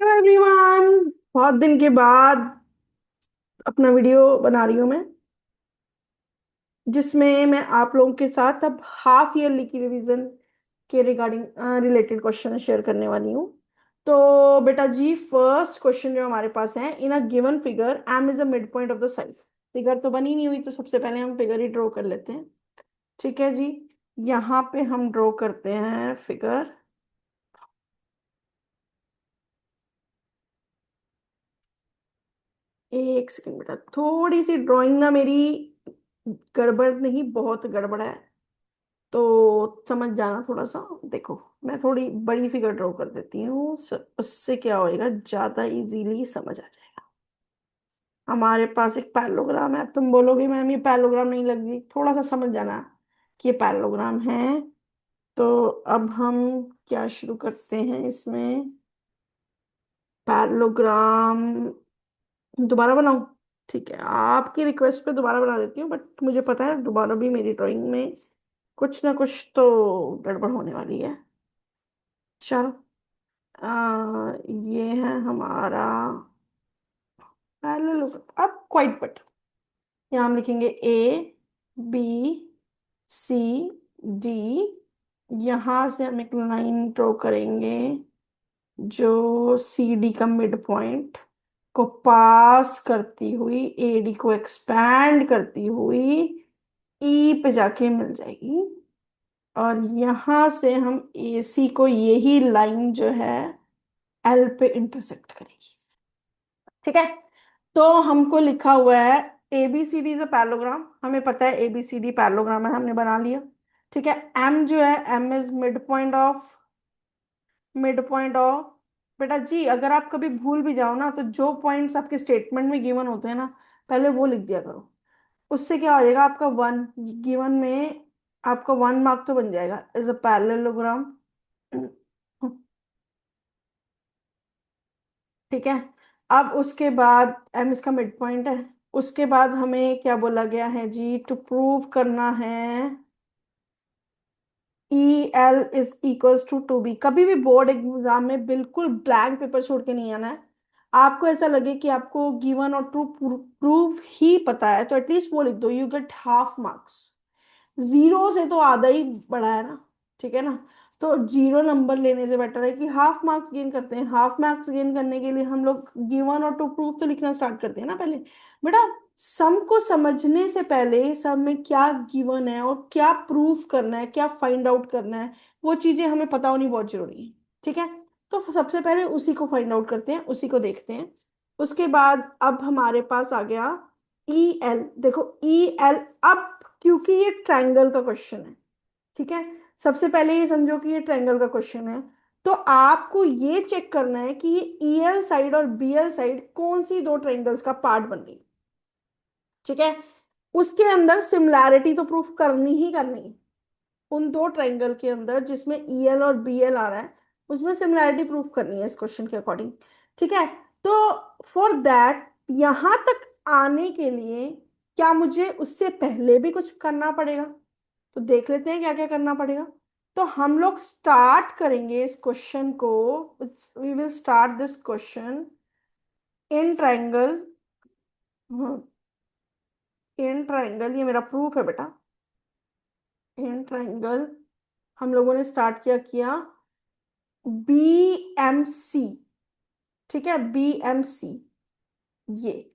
Hello everyone. बहुत दिन के बाद अपना वीडियो बना रही हूँ मैं, जिसमें मैं आप लोगों के साथ अब हाफ ईयरली की रिवीजन के रिगार्डिंग रिलेटेड क्वेश्चन शेयर करने वाली हूँ। तो बेटा जी, फर्स्ट क्वेश्चन जो हमारे पास है, in a given figure M is a mid point of the side. Figure तो बनी नहीं हुई, तो सबसे पहले हम फिगर ही ड्रॉ कर लेते हैं। ठीक है जी, यहाँ पे हम ड्रॉ करते हैं फिगर। एक सेकंड बेटा, थोड़ी सी ड्राइंग ना मेरी गड़बड़ नहीं, बहुत गड़बड़ है, तो समझ जाना थोड़ा सा। देखो, मैं थोड़ी बड़ी फिगर ड्रॉ कर देती हूँ, उससे क्या होएगा, ज्यादा इजीली समझ आ जाएगा। हमारे पास एक पैरेललोग्राम है। तुम बोलोगे मैम ये पैरेललोग्राम नहीं लग रही, थोड़ा सा समझ जाना कि ये पैरेललोग्राम है। तो अब हम क्या शुरू करते हैं इसमें। पैरेललोग्राम दोबारा बनाऊं? ठीक है, आपकी रिक्वेस्ट पे दोबारा बना देती हूँ, बट मुझे पता है दोबारा भी मेरी ड्राइंग में कुछ ना कुछ तो गड़बड़ होने वाली है। चलो, ये है हमारा पैरेललोग्राम। अब क्वाइट बट यहाँ हम लिखेंगे ए बी सी डी। यहाँ से हम एक लाइन ड्रॉ करेंगे जो सी डी का मिड पॉइंट को पास करती हुई एडी को एक्सपैंड करती हुई ई पे जाके मिल जाएगी। और यहां से हम ए सी को, यही लाइन जो है, एल पे इंटरसेक्ट करेगी। ठीक है, तो हमको लिखा हुआ है A B C D is a parallelogram. हमें पता है A B C D parallelogram है, हमने बना लिया। ठीक है, एम जो है, M is mid point of बेटा जी, अगर आप कभी भूल भी जाओ ना, तो जो पॉइंट्स आपके स्टेटमेंट में गिवन होते हैं ना, पहले वो लिख दिया करो। उससे क्या हो जाएगा, आपका वन गिवन में आपका 1 मार्क तो बन जाएगा इज अ पैरेललोग्राम। ठीक है, अब उसके बाद एम इसका मिड पॉइंट है। उसके बाद हमें क्या बोला गया है जी, टू प्रूव करना है E L is equals to B. कभी भी बोर्ड एग्जाम में बिल्कुल ब्लैंक पेपर छोड़ के नहीं आना है। आपको ऐसा लगे कि आपको गिवन और ट्रू प्रूव ही पता है, तो एटलीस्ट वो लिख दो, you get half marks. Zero से तो आधा ही बड़ा है ना। ठीक है ना, तो जीरो नंबर लेने से बेटर है कि हाफ मार्क्स गेन करते हैं। हाफ मार्क्स गेन करने के लिए हम लोग गिवन और टू प्रूफ तो लिखना स्टार्ट करते हैं ना पहले। बेटा, सम को समझने से पहले सम में क्या गिवन है और क्या प्रूफ करना है, क्या फाइंड आउट करना है, वो चीजें हमें पता होनी बहुत जरूरी है। ठीक है, तो सबसे पहले उसी को फाइंड आउट करते हैं, उसी को देखते हैं। उसके बाद अब हमारे पास आ गया ई एल। देखो ई एल, अब क्योंकि ये ट्रायंगल का क्वेश्चन है, ठीक है, सबसे पहले ये समझो कि ये ट्रायंगल का क्वेश्चन है। तो आपको ये चेक करना है कि ये ईएल साइड और बीएल साइड कौन सी दो ट्रायंगल्स का पार्ट बन रही है। ठीक है, उसके अंदर सिमिलैरिटी तो प्रूफ करनी ही करनी है। उन दो ट्रायंगल के अंदर जिसमें ईएल और बीएल आ रहा है, उसमें सिमिलैरिटी प्रूफ करनी है इस क्वेश्चन के अकॉर्डिंग। ठीक है, तो फॉर दैट, यहां तक आने के लिए क्या मुझे उससे पहले भी कुछ करना पड़ेगा? तो देख लेते हैं क्या क्या करना पड़ेगा। तो हम लोग स्टार्ट करेंगे इस क्वेश्चन को। We will start this question in triangle. In triangle, ये मेरा प्रूफ है बेटा। इन ट्रायंगल हम लोगों ने स्टार्ट किया किया बी एम सी। ठीक है, बी एम सी, ये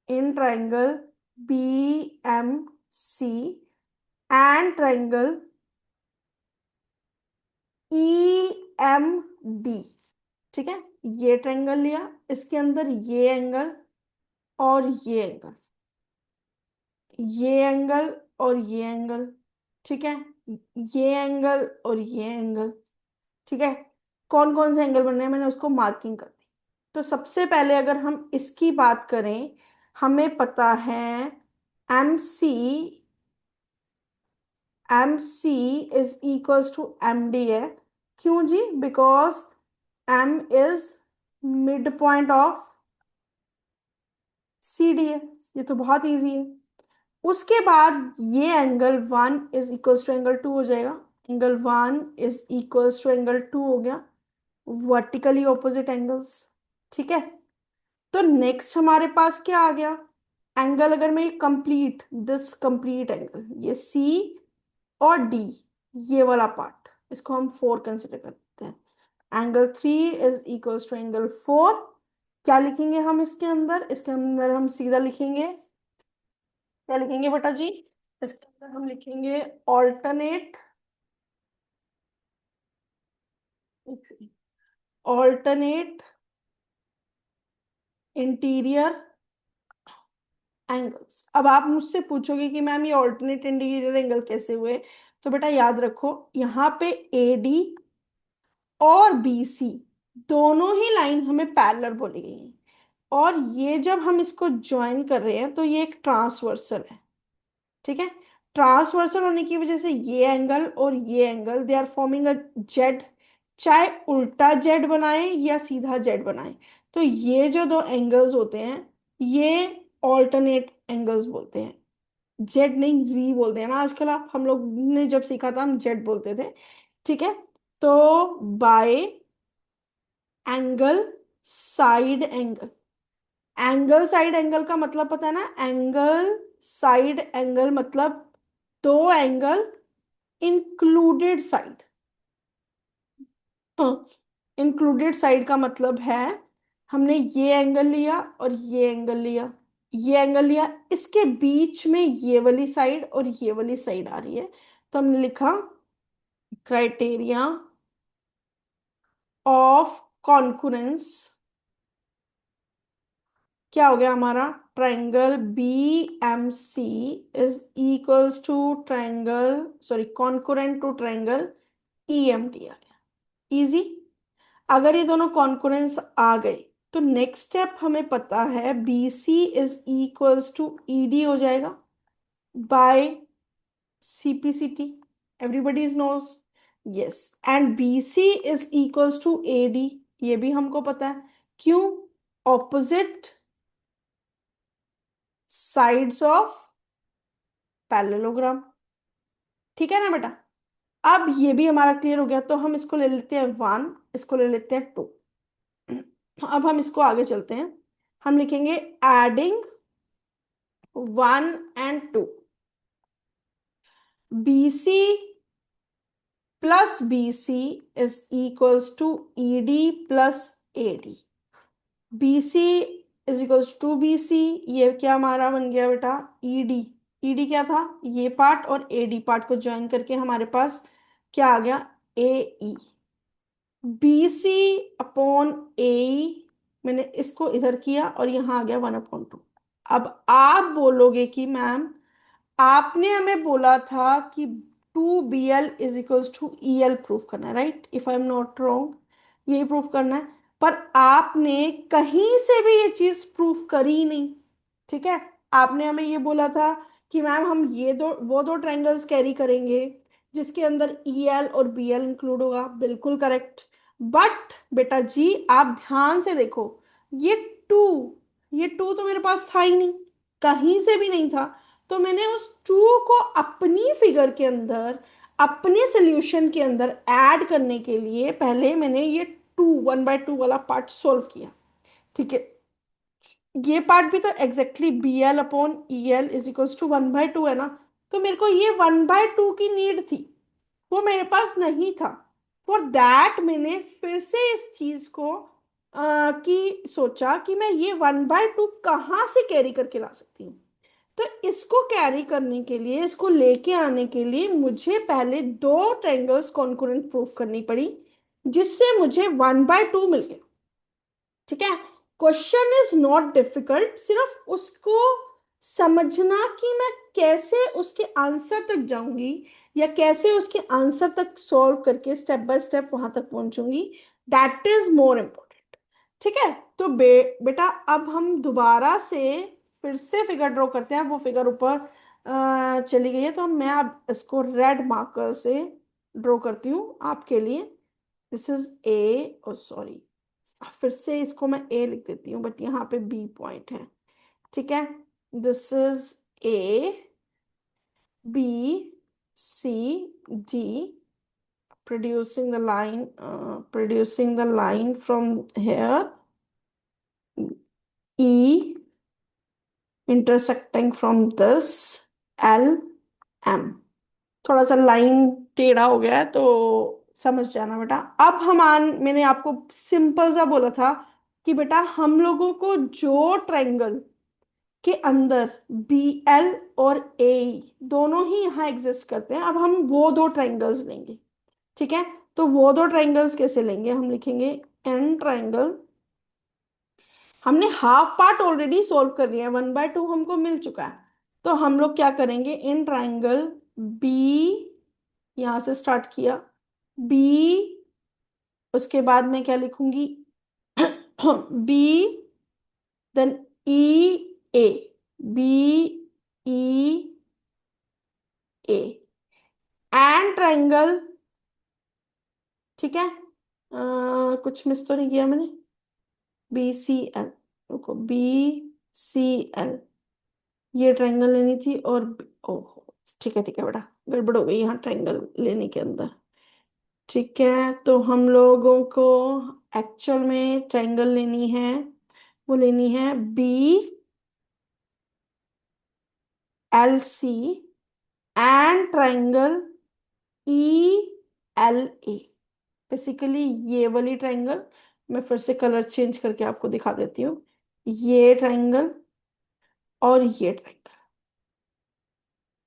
in triangle B M C and triangle E M D. ठीक है, ये ट्रायंगल लिया, इसके अंदर ये एंगल और ये एंगल और ये एंगल। ठीक है, ये एंगल और ये एंगल। ठीक है, कौन कौन से एंगल बन रहे हैं मैंने उसको मार्किंग कर दी। तो सबसे पहले अगर हम इसकी बात करें, हमें पता है M C, M C is equals to M D है। क्यों जी? Because M is mid point of C D है। ये तो बहुत इजी है। उसके बाद ये angle one is equals to angle two हो जाएगा। Angle one is equals to angle two हो गया। Vertically opposite angles. ठीक है। तो नेक्स्ट हमारे पास क्या आ गया? एंगल, अगर मैं ये कंप्लीट, दिस कंप्लीट एंगल, ये सी और डी, ये वाला पार्ट, इसको हम 4 कंसिडर करते हैं। Angle 3 is equals to angle 4। क्या लिखेंगे हम इसके अंदर? इसके अंदर हम सीधा लिखेंगे, क्या लिखेंगे बेटा जी? इसके अंदर हम लिखेंगे ऑल्टरनेट, ऑल्टरनेट इंटीरियर एंगल्स। अब आप मुझसे पूछोगे कि मैम ये ऑल्टरनेट इंटीरियर एंगल कैसे हुए? तो बेटा याद रखो, यहाँ पे ए डी और बी सी दोनों ही लाइन हमें पैरेलल बोली गई हैं, और ये जब हम इसको ज्वाइन कर रहे हैं तो ये एक ट्रांसवर्सल है। ठीक है। ट्रांसवर्सल होने की वजह से ये एंगल और ये angle, they are forming a Z. चाहे उल्टा जेड बनाए या सीधा जेड बनाए, तो ये जो दो एंगल्स होते हैं, ये ऑल्टरनेट एंगल्स बोलते हैं। जेड नहीं, जी बोलते हैं ना आजकल। आप, हम लोग ने जब सीखा था हम जेड बोलते थे। ठीक है। तो bye angle side angle, angle side angle का मतलब पता है ना? एंगल साइड एंगल मतलब दो angle included side. Included side का मतलब है, हमने ये एंगल लिया और ये एंगल लिया, ये एंगल लिया, इसके बीच में ये वाली साइड और ये वाली साइड आ रही है, तो हमने लिखा क्राइटेरिया ऑफ कॉन्करेंस। क्या हो गया हमारा? Triangle B M C is equals to triangle, sorry, congruent to triangle E M D आ गया। इजी। अगर ये दोनों कॉन्करेंस आ गए तो नेक्स्ट स्टेप हमें पता है B C is equals to E D हो जाएगा by CPCT। Everybody is knows. Yes. And BC is equals to AD, ये भी हमको पता है। क्यों? Opposite sides of parallelogram. ठीक है ना बेटा? अब ये भी हमारा क्लियर हो गया, तो हम इसको ले लेते हैं 1, इसको ले लेते हैं 2। अब हम इसको आगे चलते हैं। हम लिखेंगे adding 1 and 2, BC plus BC is equals to ED plus AD। BC is equals to BC, ये क्या हमारा बन गया बेटा? ED। ED क्या था? ये पार्ट, और AD पार्ट को ज्वाइन करके हमारे पास क्या आ गया? AE। BC अपॉन AE, मैंने इसको इधर किया और यहां आ गया 1/2। अब आप बोलोगे कि मैम आपने हमें बोला था कि 2BL is equals to EL proof करना है, right? If I am not wrong, यही प्रूफ करना है। पर आपने कहीं से भी ये चीज प्रूफ करी ही नहीं। ठीक है। आपने हमें ये बोला था कि मैम हम ये दो, वो दो ट्रायंगल्स कैरी करेंगे जिसके अंदर EL और BL इंक्लूड होगा, बिल्कुल करेक्ट। बट बेटा जी आप ध्यान से देखो, ये टू ये टू तो मेरे पास था ही नहीं, कहीं से भी नहीं था। तो मैंने उस टू को अपनी फिगर के अंदर, अपने सोल्यूशन के अंदर ऐड करने के लिए पहले मैंने ये 1/2 वाला पार्ट सोल्व किया। ठीक है। ये पार्ट भी तो exactly BL upon EL is equals to 1/2 है ना? तो मेरे को ये 1/2 की नीड थी, वो मेरे पास नहीं था। फॉर दैट मैंने फिर से इस चीज को की सोचा कि मैं ये 1/2 कहाँ से कैरी करके ला सकती हूँ। तो इसको कैरी करने के लिए, इसको लेके आने के लिए मुझे पहले दो ट्रायंगल्स कॉन्करेंट प्रूफ करनी पड़ी, जिससे मुझे 1/2 मिल गया। ठीक है। क्वेश्चन इज नॉट डिफिकल्ट, सिर्फ उसको समझना कि मैं कैसे उसके आंसर तक जाऊंगी, या कैसे उसके आंसर तक सॉल्व करके स्टेप बाय स्टेप वहां तक पहुंचूंगी, दैट इज मोर इम्पोर्टेंट। ठीक है। तो बेटा अब हम दोबारा से फिर से फिगर ड्रॉ करते हैं। वो फिगर ऊपर चली गई है, तो मैं अब इसको रेड मार्कर से ड्रॉ करती हूँ आपके लिए। This is A, oh sorry, फिर से इसको मैं ए लिख देती हूँ, बट यहाँ पे बी पॉइंट है। ठीक है। This is A, B, C, D, producing the line from here, E intersecting from this L M। थोड़ा सा लाइन टेढ़ा हो गया है तो समझ जाना बेटा। अब मैंने आपको सिंपल सा बोला था कि बेटा हम लोगों को जो ट्रायंगल के अंदर बी एल और ए दोनों ही यहाँ एग्जिस्ट करते हैं, अब हम वो दो ट्रायंगल्स लेंगे। ठीक है, तो वो दो ट्रायंगल्स कैसे लेंगे, हम लिखेंगे एन ट्रायंगल। हमने हाफ पार्ट ऑलरेडी सॉल्व कर लिया है, 1/2 हमको मिल चुका है। तो हम लोग क्या करेंगे, इन ट्रायंगल बी, यहां से स्टार्ट किया बी, उसके बाद मैं क्या लिखूंगी B, then E A, B E A, and triangle. ठीक है, कुछ मिस तो नहीं किया मैंने, बी सी एल, रुको, बी सी एल, ये ट्रायंगल लेनी थी और ओहो, ठीक है बेटा, गड़बड़ हो गई यहाँ ट्रायंगल लेने के अंदर। ठीक है, तो हम लोगों को एक्चुअल में ट्रायंगल लेनी है, वो लेनी है B L C and triangle E L A. Basically ये वाली ट्रायंगल, मैं फिर से कलर चेंज करके आपको दिखा देती हूँ, ये ट्रायंगल और ये ट्रायंगल।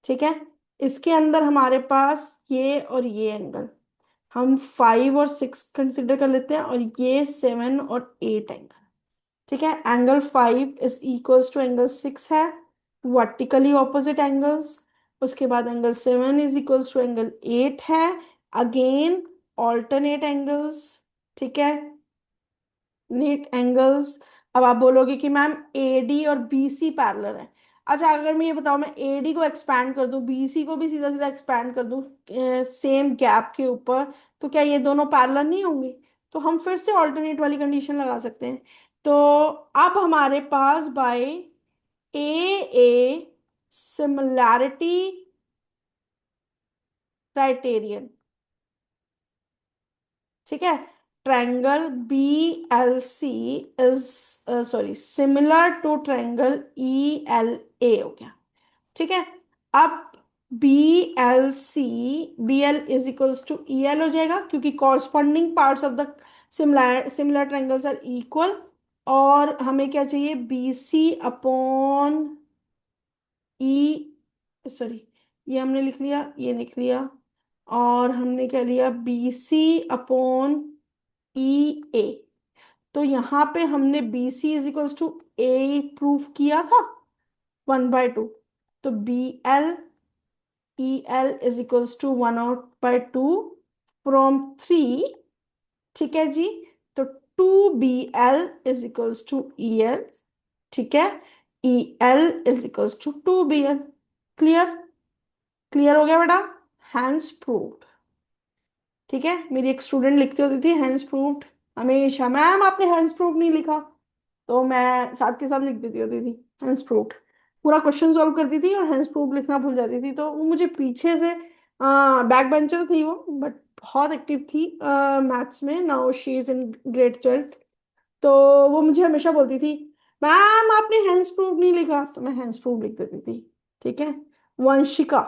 ठीक है, इसके अंदर हमारे पास ये और ये एंगल, हम 5 और 6 कंसिडर कर लेते हैं, और ये 7 और 8 एंगल। ठीक है, angle 5 is equals to angle 6 है, वर्टिकली ऑपोजिट एंगल्स। उसके बाद angle 7 is equals to angle 8 है, अगेन ऑल्टरनेट एंगल्स। ठीक है, नीट एंगल्स। अब आप बोलोगे कि मैम ए डी और बी सी पैरेलल है। अच्छा, अगर मैं ये बताऊं, मैं ए डी को एक्सपैंड कर दूं, बी सी को भी सीधा सीधा एक्सपैंड कर दूं सेम गैप के ऊपर, तो क्या ये दोनों पैरेलल नहीं होंगे? तो हम फिर से ऑल्टरनेट वाली कंडीशन लगा सकते हैं। तो अब हमारे पास बाय ए सिमिलैरिटी क्राइटेरियन, ठीक है, triangle B L C is, sorry, similar to triangle E L A हो गया। ठीक है, अब B L C, B L is equals to E L हो जाएगा, क्योंकि corresponding parts of the similar similar triangles are equal. और हमें क्या चाहिए, B C upon E, sorry, ये हमने लिख लिया, ये लिख लिया, और हमने क्या लिया, बी सी अपॉन ई ए। तो यहाँ पे हमने B C is equals to A proof किया था 1/2, तो B L E L is equals to 1/2 from 3। ठीक है जी, तो 2 BL is equals to E L. ठीक है, E L is equals to 2 BL। Clear? Clear हो गया बेटा, हैंस प्रूव्ड। ठीक है, मेरी एक स्टूडेंट लिखती होती थी हैंस प्रूव्ड हमेशा, मैम आपने हैंस प्रूव्ड नहीं लिखा, तो मैं साथ के साथ लिख देती होती थी हैंस प्रूव्ड, पूरा क्वेश्चन सॉल्व करती थी और हैंस प्रूव्ड लिखना भूल जाती थी। तो वो मुझे पीछे से, बैक बेंचर थी वो, बट बहुत एक्टिव थी मैथ्स में, now she is in grade 12th। तो वो मुझे हमेशा बोलती थी, मैम आपने हैंस प्रूव्ड नहीं लिखा, तो मैं हैंस प्रूव्ड लिख देती थी। ठीक है, वंशिका,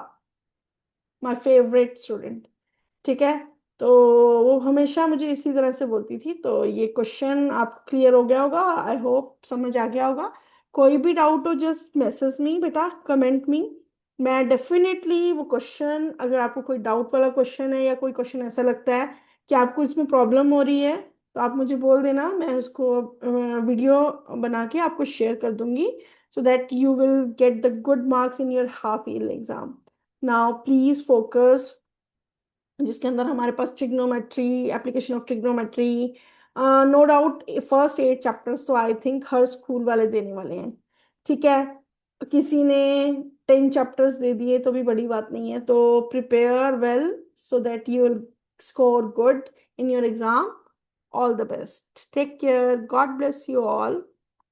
माय फेवरेट स्टूडेंट। ठीक है, तो वो हमेशा मुझे इसी तरह से बोलती थी। तो ये क्वेश्चन आप क्लियर हो गया होगा, आई होप समझ आ गया होगा। कोई भी डाउट हो जस्ट मैसेज मी बेटा, कमेंट मी, मैं डेफिनेटली वो क्वेश्चन, अगर आपको कोई डाउट वाला क्वेश्चन है या कोई क्वेश्चन ऐसा लगता है कि आपको इसमें प्रॉब्लम हो रही है, तो आप मुझे बोल देना, मैं उसको वीडियो बना के आपको शेयर कर दूंगी, so that you will get the good marks in your half year exam. Now please focus, जिसके अंदर हमारे पास trigonometry, application of trigonometry, no doubt first 8 chapters तो आई थिंक हर स्कूल वाले देने वाले हैं। ठीक है, किसी ने 10 चैप्टर्स दे दिए तो भी बड़ी बात नहीं है, तो prepare well so that you will score good in your exam. All the best, take care, God bless you all.